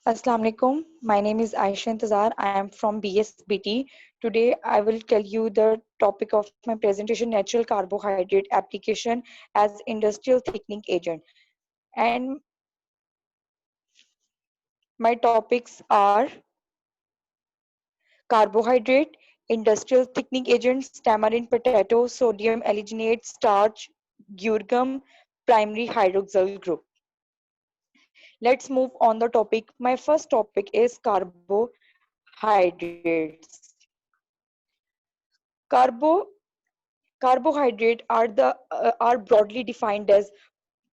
Assalamu alaikum. My name is Aisha Intazar. I am from BSBT. Today I will tell you the topic of my presentation, natural carbohydrate application as industrial thickening agent. And my topics are carbohydrate, industrial thickening agents, tamarind potato, sodium alginate, starch, gurgum, primary hydroxyl group. Let's move on the topic. My first topic is carbohydrates. Carbo Carbohydrate are broadly defined as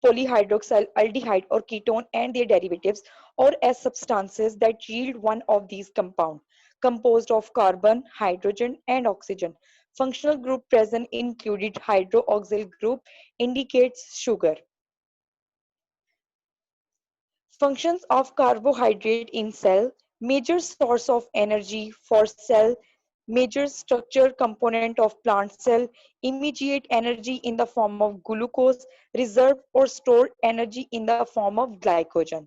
polyhydroxyl aldehyde or ketone and their derivatives, or as substances that yield one of these compounds, composed of carbon, hydrogen, and oxygen. Functional group present included hydroxyl group indicates sugar. Functions of carbohydrate in cell: major source of energy for cell, major structure component of plant cell, immediate energy in the form of glucose, reserve or stored energy in the form of glycogen.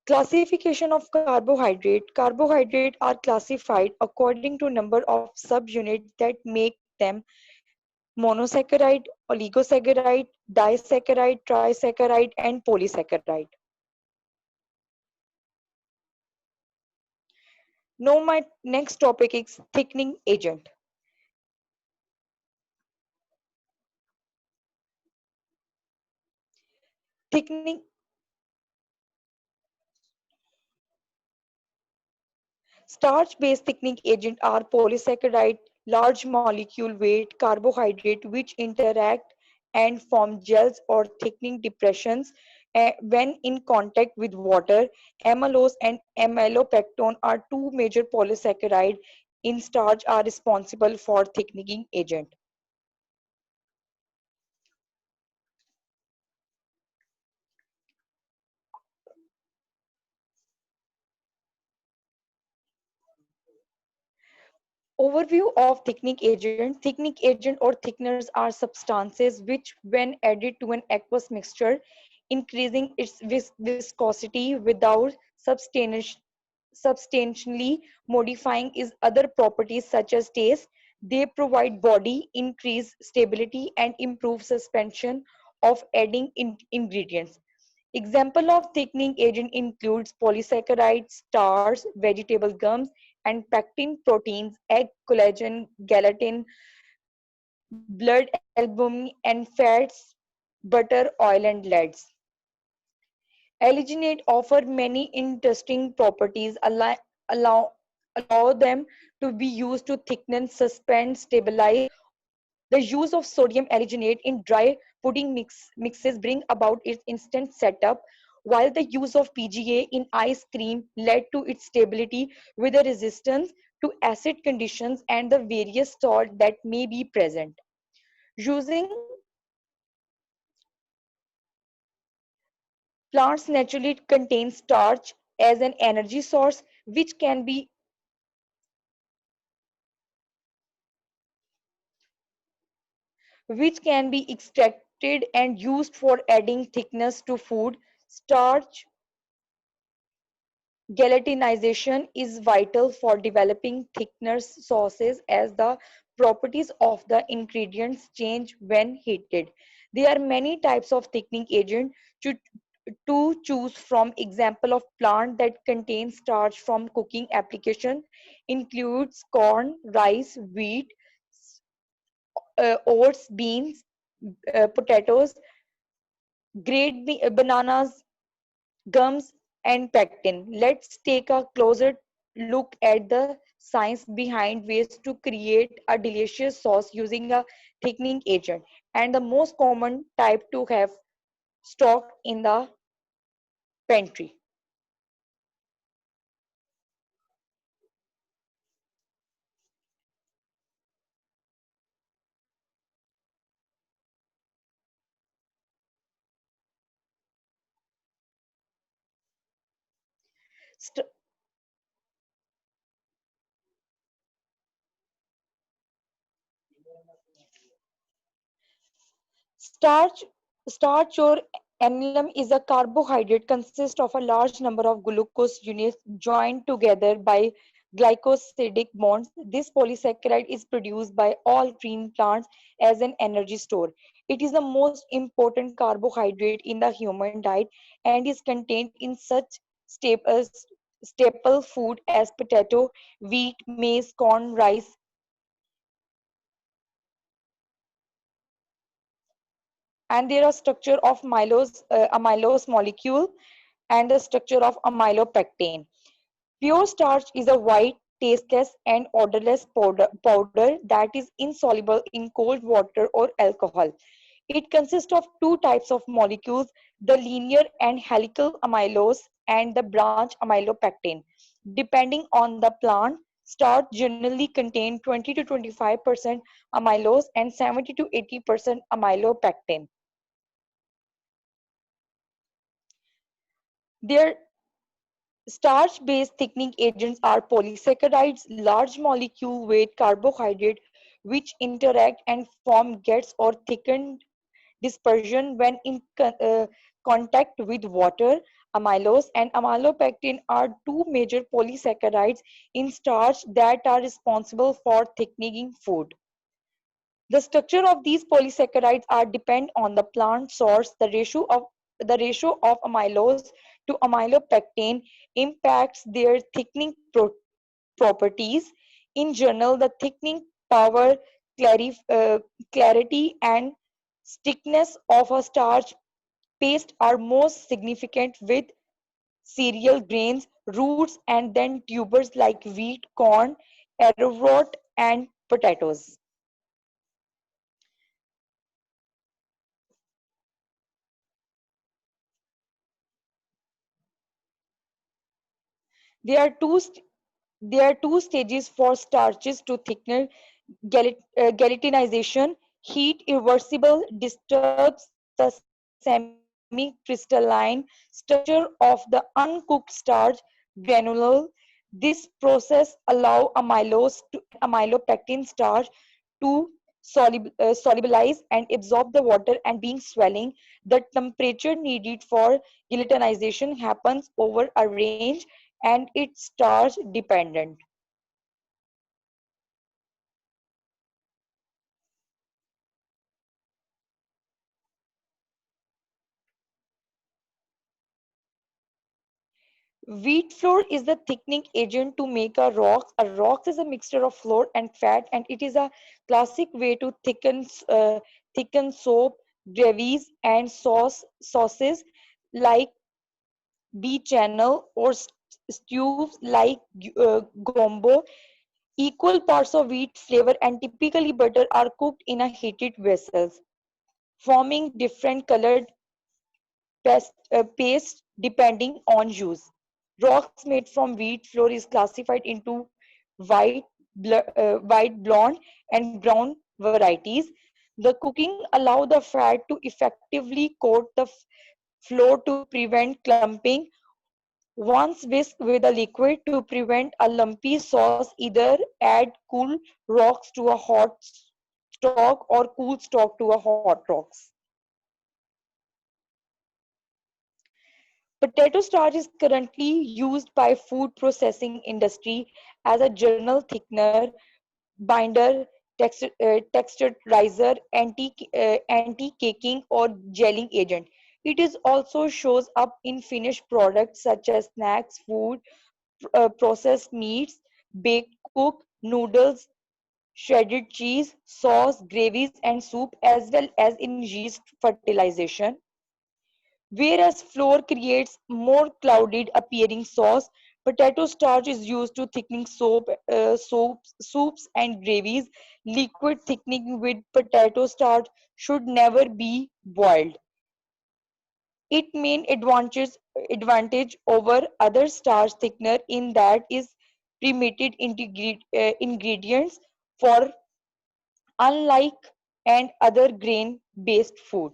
Classification of carbohydrate. Carbohydrate are classified according to number of subunits that make them monosaccharide, oligosaccharide, disaccharide, trisaccharide, and polysaccharide. Now my next topic is thickening agent. Thickening Starch-based thickening agent are polysaccharide, large molecule weight carbohydrate which interact and form gels or thickening depressions when in contact with water. Amylose and amylopectone are two major polysaccharide in starch are responsible for thickening agent. Overview of thickening agent. Thickening agent or thickeners are substances which, when added to an aqueous mixture, increasing its viscosity without substantially modifying its other properties such as taste. They provide body, increase stability, and improve suspension of adding ingredients. Example of thickening agent includes polysaccharides, starch, vegetable gums, and pectin proteins, egg, collagen, gelatin, blood albumin, and fats, butter, oil, and leads. Alginate offer many interesting properties, allow, allow them to be used to thicken, suspend, stabilize. The use of sodium alginate in dry pudding mixes bring about its instant setup, while the use of PGA in ice cream led to its stability with a resistance to acid conditions and the various salt that may be present. Using plants naturally contain starch as an energy source which can be extracted and used for adding thickness to food. Starch gelatinization is vital for developing thickener sauces as the properties of the ingredients change when heated. There are many types of thickening agent to, to choose from. Example of plant that contain starch from cooking application includes corn, rice, wheat, oats, beans, potatoes, bananas, gums, and pectin. Let's take a closer look at the science behind ways to create a delicious sauce using a thickening agent and the most common type to have stocked in the pantry. St- starch, starch or Amylum is a carbohydrate consists of a large number of glucose units joined together by glycosidic bonds. This polysaccharide is produced by all green plants as an energy store. It is the most important carbohydrate in the human diet and is contained in such staple food as potato, wheat, maize, corn, rice, and there are structure of amylose molecule and the structure of amylopectin. Pure starch is a white, tasteless, and odorless powder that is insoluble in cold water or alcohol. It consists of two types of molecules, the linear and helical amylose and the branch amylopectin. Depending on the plant, starch generally contain 20 to 25% amylose and 70 to 80% amylopectin. Their starch-based thickening agents are polysaccharides, large molecule weight carbohydrate which interact and form gets or thickened dispersion when in contact with water. Amylose and amylopectin are two major polysaccharides in starch that are responsible for thickening food. The structure of these polysaccharides are depend on the plant source. The ratio of amylose to amylopectin impacts their thickening properties. In general, the thickening power, clarity, and thickness of a starch paste are most significant with cereal grains, roots, and then tubers like wheat, corn, arrowroot, and potatoes. There are there are two stages for starches to thicken: gelatinization. Heat irreversible disturbs the semi-crystalline structure of the uncooked starch granule. This process allows amylose and amylopectin starch to solubilize and absorb the water and being swelling. The temperature needed for gelatinization happens over a range and it's starch dependent. Wheat flour is the thickening agent to make a rock. A rock is a mixture of flour and fat, and it is a classic way to thicken soap, gravies, and sauces like bechamel or stews like gombo. Equal parts of wheat flavor and typically butter are cooked in a heated vessels, forming different colored paste depending on use. Rocks made from wheat flour is classified into white, white, blonde, and brown varieties. The cooking allow the fat to effectively coat the flour to prevent clumping. Once whisk with a liquid to prevent a lumpy sauce, either add cool rocks to a hot stock or cool stock to a hot rocks. Potato starch is currently used by food processing industry as a journal thickener, binder, texturizer, anti-caking or gelling agent. It is also shows up in finished products such as snacks, food, processed meats, baked cooked noodles, shredded cheese, sauce, gravies, and soup, as well as in yeast fertilization. Whereas flour creates more clouded appearing sauce, potato starch is used to thickening soups, and gravies. Liquid thickening with potato starch should never be boiled. It main advantage over other starch thickener in that is primitive ingredients for unlike and other grain based food.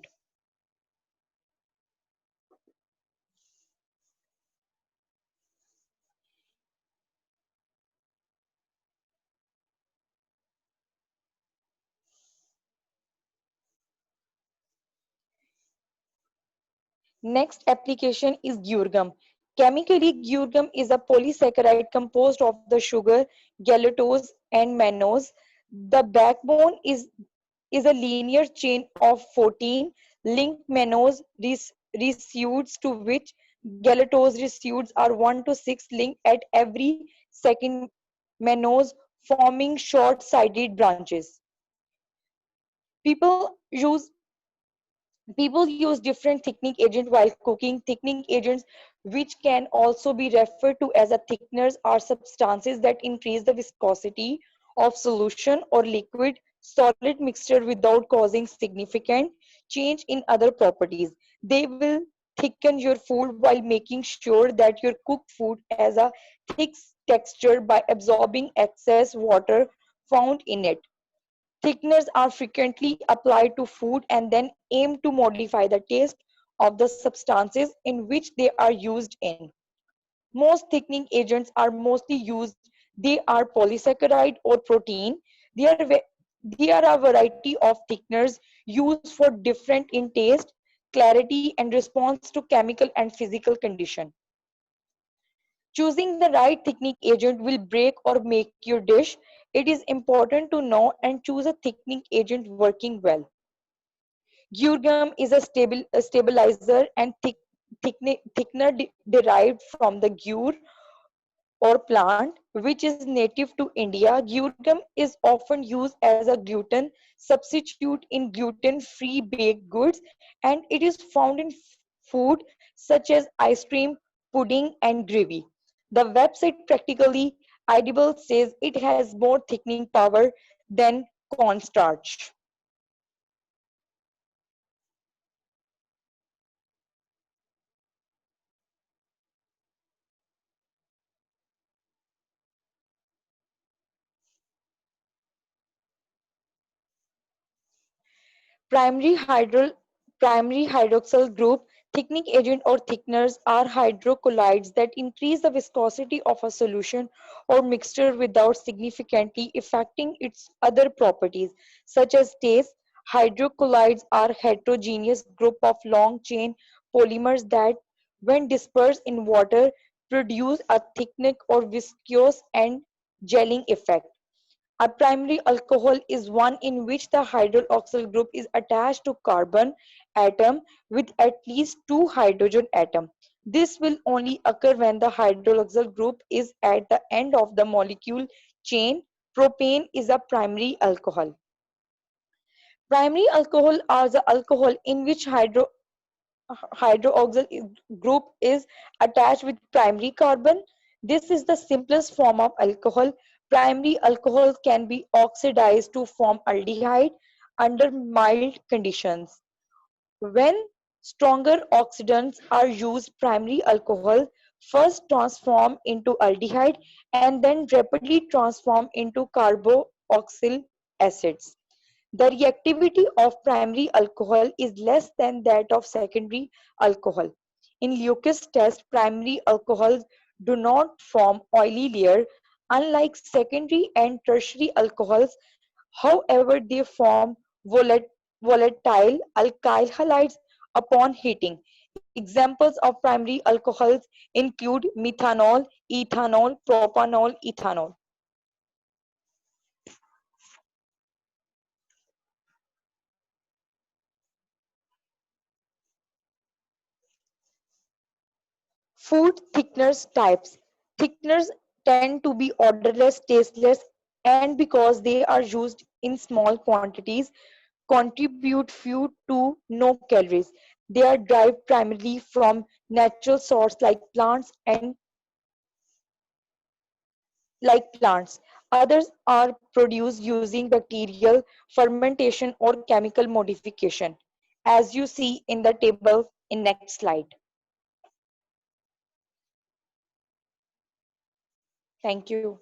Next application is guar gum. Chemically, guar gum is a polysaccharide composed of the sugar, gallutose, and mannose. The backbone is a linear chain of 14 linked mannose residues to which gallutose residues are 1 to 6 linked at every second mannose, forming short-sided branches. People use People use different thickening agents while cooking. Thickening agents, which can also be referred to as a thickeners, are substances that increase the viscosity of solution or liquid solid mixture without causing significant change in other properties. They will thicken your food while making sure that your cooked food has a thick texture by absorbing excess water found in it. Thickeners are frequently applied to food and then aim to modify the taste of the substances in which they are used in. Most thickening agents are mostly used, they are polysaccharide or protein. There are a variety of thickeners used for different in taste, clarity, and response to chemical and physical condition. Choosing the right thickening agent will break or make your dish. It is important to know and choose a thickening agent working well. Guar is a stabilizer and thickener derived from the gur or plant, which is native to India. Guar is often used as a gluten substitute in gluten-free baked goods, and it is found in food such as ice cream, pudding, and gravy. The website Practically Edible says it has more thickening power than cornstarch. Primary hydro Primary hydroxyl group thickening agent or thickeners are hydrocolloids that increase the viscosity of a solution or mixture without significantly affecting its other properties, such as taste. Hydrocolloids are heterogeneous group of long chain polymers that, when dispersed in water, produce a thickening or viscous and gelling effect. A primary alcohol is one in which the hydroxyl group is attached to carbon atom with at least two hydrogen atoms. This will only occur when the hydroxyl group is at the end of the molecule chain. Propane is a primary alcohol. Primary alcohol are the alcohol in which hydroxyl group is attached with primary carbon. This is the simplest form of alcohol. Primary alcohol can be oxidized to form aldehyde under mild conditions. When stronger oxidants are used, primary alcohol first transform into aldehyde and then rapidly transform into carboxyl acids. The reactivity of primary alcohol is less than that of secondary alcohol. In Lewis test, primary alcohols do not form oily layer, unlike secondary and tertiary alcohols. However, they form volatile alkyl halides upon heating. Examples of primary alcohols include methanol, ethanol, propanol, ethanol. Food thickeners types. Thickeners tend to be odorless, tasteless, and because they are used in small quantities, contribute few to no calories. They are derived primarily from natural sources like plants. Others are produced using bacterial fermentation or chemical modification, as you see in the table in next slide. Thank you.